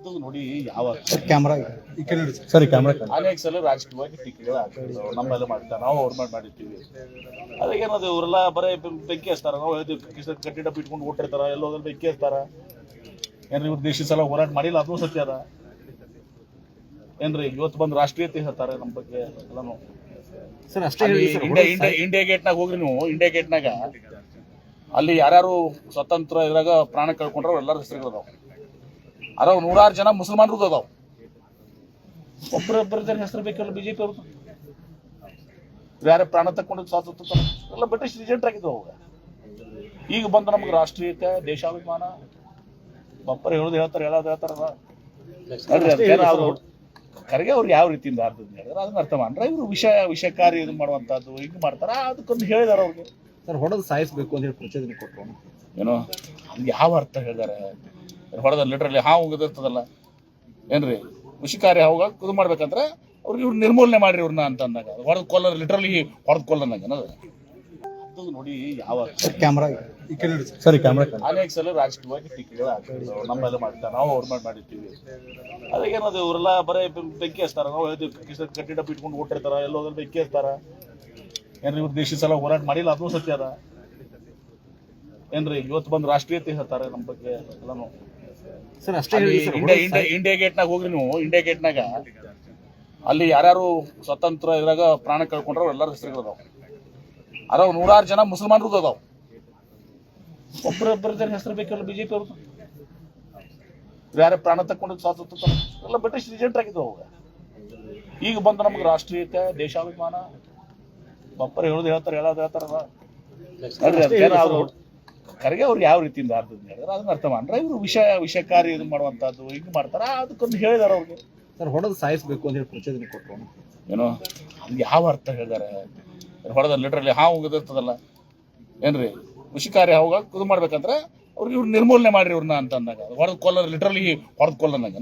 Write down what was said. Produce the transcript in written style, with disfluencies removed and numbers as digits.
ಅದು ನೋಡಿ ಯಾವ ಕ್ಯಾಮ್ರಾ ಸರಿ ಕ್ಯಾಮ್ರಾ ಅನೇಕ ಸಲ ರಾಜಕೀಯವಾಗಿ ಟೀಕೆಗಳು ಆಗ್ತದೆ ನಮ್ಮೆಲ್ಲ ಮಾಡ್ತಾರೆ ನಾವು ಅವ್ರ ಮೇಲೆ ಮಾಡಿರ್ತೀವಿ ಅದಕ್ಕೇನದು ಇವರೆಲ್ಲ ಬರೀ ಬೆಂಕಿ ಹಚ್ತಾರ ನಾವು ಹೇಳ್ತೀವಿ ಕಟ್ಟಿಡ ಬಿಟ್ಕೊಂಡು ಓಟಿರ್ತಾರ ಎಲ್ಲೋದ್ರಲ್ಲಿ ಬೆಂಕಿ ಹಚ್ತಾರ ಏನ್ರಿ ಇವ್ರು ದೇಶದ ಸಲ ಹೋರಾಟ ಮಾಡಿಲ್ಲ ಅದೂ ಸತ್ಯ ಅದ ಏನ್ರಿ ಇವತ್ತು ಬಂದು ರಾಷ್ಟ್ರೀಯತೆ ಹೇಳ್ತಾರೆ ನಮ್ಮ ಬಗ್ಗೆ ಎಲ್ಲಾನು ಸರ್ ಅಷ್ಟೇ ಇಂಡಿಯಾ ಗೇಟ್ನಾಗ ಹೋಗ್ರಿ ನೀವು ಇಂಡಿಯಾ ಗೇಟ್ನಾಗ ಅಲ್ಲಿ ಯಾರ್ಯಾರು ಸ್ವತಂತ್ರ ಇದ್ರಾಗ ಪ್ರಾಣ ಕಳ್ಕೊಂಡ್ರ ಎಲ್ಲರ ಹೆಸರುಗಳು ಅದಾವ ನೂರಾರು ಜನ ಮುಸಲ್ಮಾನರು ಅದಾವ ಒಬ್ಬರೊಬ್ಬರ ಜನ ಹೆಸರು ಬೇಕಲ್ಲ ಬಿಜೆಪಿ ಅವ್ರದ್ದು ಯಾರೇ ಪ್ರಾಣ ತಕ್ಕೊಂಡು ಸ್ವಾತಂತ್ರ್ಯ ಎಲ್ಲ ಬ್ರಿಟಿಷ್ ಏಜೆಂಟ್ ಆಗಿದ್ರು ಅವಾಗ ಈಗ ಬಂದು ನಮ್ಗೆ ರಾಷ್ಟ್ರೀಯತೆ ದೇಶಾಭಿಮಾನ ಬಪ್ಪರ್ ಹೇಳೋದು ಹೇಳ್ತಾರಲ್ಲ ಕರೆಗೆ ಅವ್ರಿಗೆ ಯಾವ ರೀತಿಯಿಂದ ಅರ್ಥ ಹೇಳಿದ್ರೆ ಅದನ್ನ ಅರ್ಥ ಮಾಡ್ರೆ ಇವರು ವಿಷಕಾರಿ ಇದು ಮಾಡುವಂತದ್ದು ಹಿಂಗೆ ಮಾಡ್ತಾರ ಅದಕ್ಕೊಂದು ಹೇಳಿದಾರ ಅವ್ರಿಗೆ ಸರ್ ಹೊಡೆದು ಸಾಯಿಸ್ಬೇಕು ಅಂತ ಹೇಳಿ ಪ್ರಚೋದನೆ ಕೊಟ್ಟರು ಏನೋ ಹಂಗೆ ಯಾವ ಅರ್ಥ ಹೇಳಿದಾರೆ ಹೊಡೆದ ಲಿಟ್ರಲ್ಲಿ ಹಾವು ಉಗಿದಿರ್ತದಲ್ಲ ಏನ್ರಿ ವಿಷಕಾರಿ ಹಾವುಗ ಇದು ಮಾಡ್ಬೇಕಂದ್ರೆ ಅವ್ರಿಗೆ ಇವ್ರು ನಿರ್ಮೂಲನೆ ಮಾಡ್ರಿ ಇವ್ರನ್ನ ಅಂತ ಅಂದಾಗ ಹೊಡೆದು ಕೊಲ್ಲರ್ ಲಿಟ್ರಲಿ ಹೊಡೆದು ಕೊಲ್ಲನಾಗ ಅದು ನೋಡಿ ಯಾವ ಕ್ಯಾಮ್ರಾ ಸರಿ ಕ್ಯಾಮ್ರಾ ಅನೇಕ ಸಲ ರಾಜಕೀಯವಾಗಿ ಟೀಕೆಗಳು ಆಗ್ತದೆ ನಮ್ಮೆಲ್ಲ ಮಾಡ್ತಾರೆ ನಾವು ಅವ್ರ ಮೇಲೆ ಮಾಡಿರ್ತೀವಿ ಅದಕ್ಕೇನದು ಇವರೆಲ್ಲ ಬರೀ ಬೆಂಕಿ ಹಚ್ತಾರ ನಾವು ಹೇಳ್ತೀವಿ ಕಟ್ಟಿಡ ಬಿಟ್ಕೊಂಡು ಓಟಿರ್ತಾರ ಎಲ್ಲೋದ್ರಲ್ಲಿ ಬೆಂಕಿ ಹಚ್ತಾರ ಏನ್ರಿ ಇವ್ರು ದೇಶದ ಸಲ ಹೋರಾಟ ಮಾಡಿಲ್ಲ ಅದೂ ಸತ್ಯ ಅದ ಏನ್ರಿ ಇವತ್ತು ಬಂದು ರಾಷ್ಟ್ರೀಯತೆ ಹೇಳ್ತಾರೆ ನಮ್ಮ ಬಗ್ಗೆ ಎಲ್ಲಾನು ಸರ್ ಅಷ್ಟೇ ಇಂಡಿಯಾ ಗೇಟ್ನಾಗ ಹೋಗ್ರಿ ನೀವು ಇಂಡಿಯಾ ಗೇಟ್ನಾಗ ಅಲ್ಲಿ ಯಾರ್ಯಾರು ಸ್ವತಂತ್ರ ಇದ್ರಾಗ ಪ್ರಾಣ ಕಳ್ಕೊಂಡ್ರ ಎಲ್ಲರ ಹೆಸರುಗಳು ಅದಾವ ನೂರಾರು ಜನ ಮುಸಲ್ಮಾನರು ಅದಾವ ಒಬ್ಬರೊಬ್ಬರ ಜನ ಹೆಸರು ಬೇಕಲ್ಲ ಬಿಜೆಪಿ ಅವ್ರದ್ದು ಯಾರೇ ಪ್ರಾಣ ತಕ್ಕೊಂಡು ಸ್ವಾತಂತ್ರ್ಯ ಎಲ್ಲ ಬ್ರಿಟಿಷ್ ಏಜೆಂಟ್ ಆಗಿದ್ರು ಅವಾಗ ಈಗ ಬಂದು ನಮ್ಗೆ ರಾಷ್ಟ್ರೀಯತೆ ದೇಶಾಭಿಮಾನ ಬಪ್ಪರ್ ಹೇಳೋದು ಹೇಳ್ತಾರಲ್ಲ ಕರೆಗೆ ಅವ್ರಿಗೆ ಯಾವ ರೀತಿಯಿಂದ ಅರ್ಥ ಹೇಳಿದ್ರೆ ಅದನ್ನ ಅರ್ಥ ಮಾಡ್ರೆ ಇವರು ವಿಷಕಾರಿ ಇದು ಮಾಡುವಂತದ್ದು ಹಿಂಗೆ ಮಾಡ್ತಾರ ಅದಕ್ಕೊಂದು ಹೇಳಿದಾರ ಅವ್ರಿಗೆ ಸರ್ ಹೊಡೆದು ಸಾಯಿಸ್ಬೇಕು ಅಂತ ಹೇಳಿ ಪ್ರಚೋದನೆ ಕೊಟ್ಟರು ಏನೋ ಹಂಗೆ ಯಾವ ಅರ್ಥ ಹೇಳಿದಾರೆ ಹೊಡೆದ ಲಿಟ್ರಲ್ಲಿ ಹಾವು ಉಗಿದಿರ್ತದಲ್ಲ ಏನ್ರಿ ವಿಷಕಾರಿ ಹಾವುಗ ಇದು ಮಾಡ್ಬೇಕಂದ್ರೆ ಅವ್ರಿಗೆ ಇವ್ರು ನಿರ್ಮೂಲನೆ ಮಾಡ್ರಿ ಇವ್ರನ್ನ ಅಂತ ಅಂದಾಗ ಹೊಡೆದು ಕೊಲ್ಲರ್ ಲಿಟ್ರಲಿ ಹೊಡೆದು ಕೊಲ್ಲನಾಗ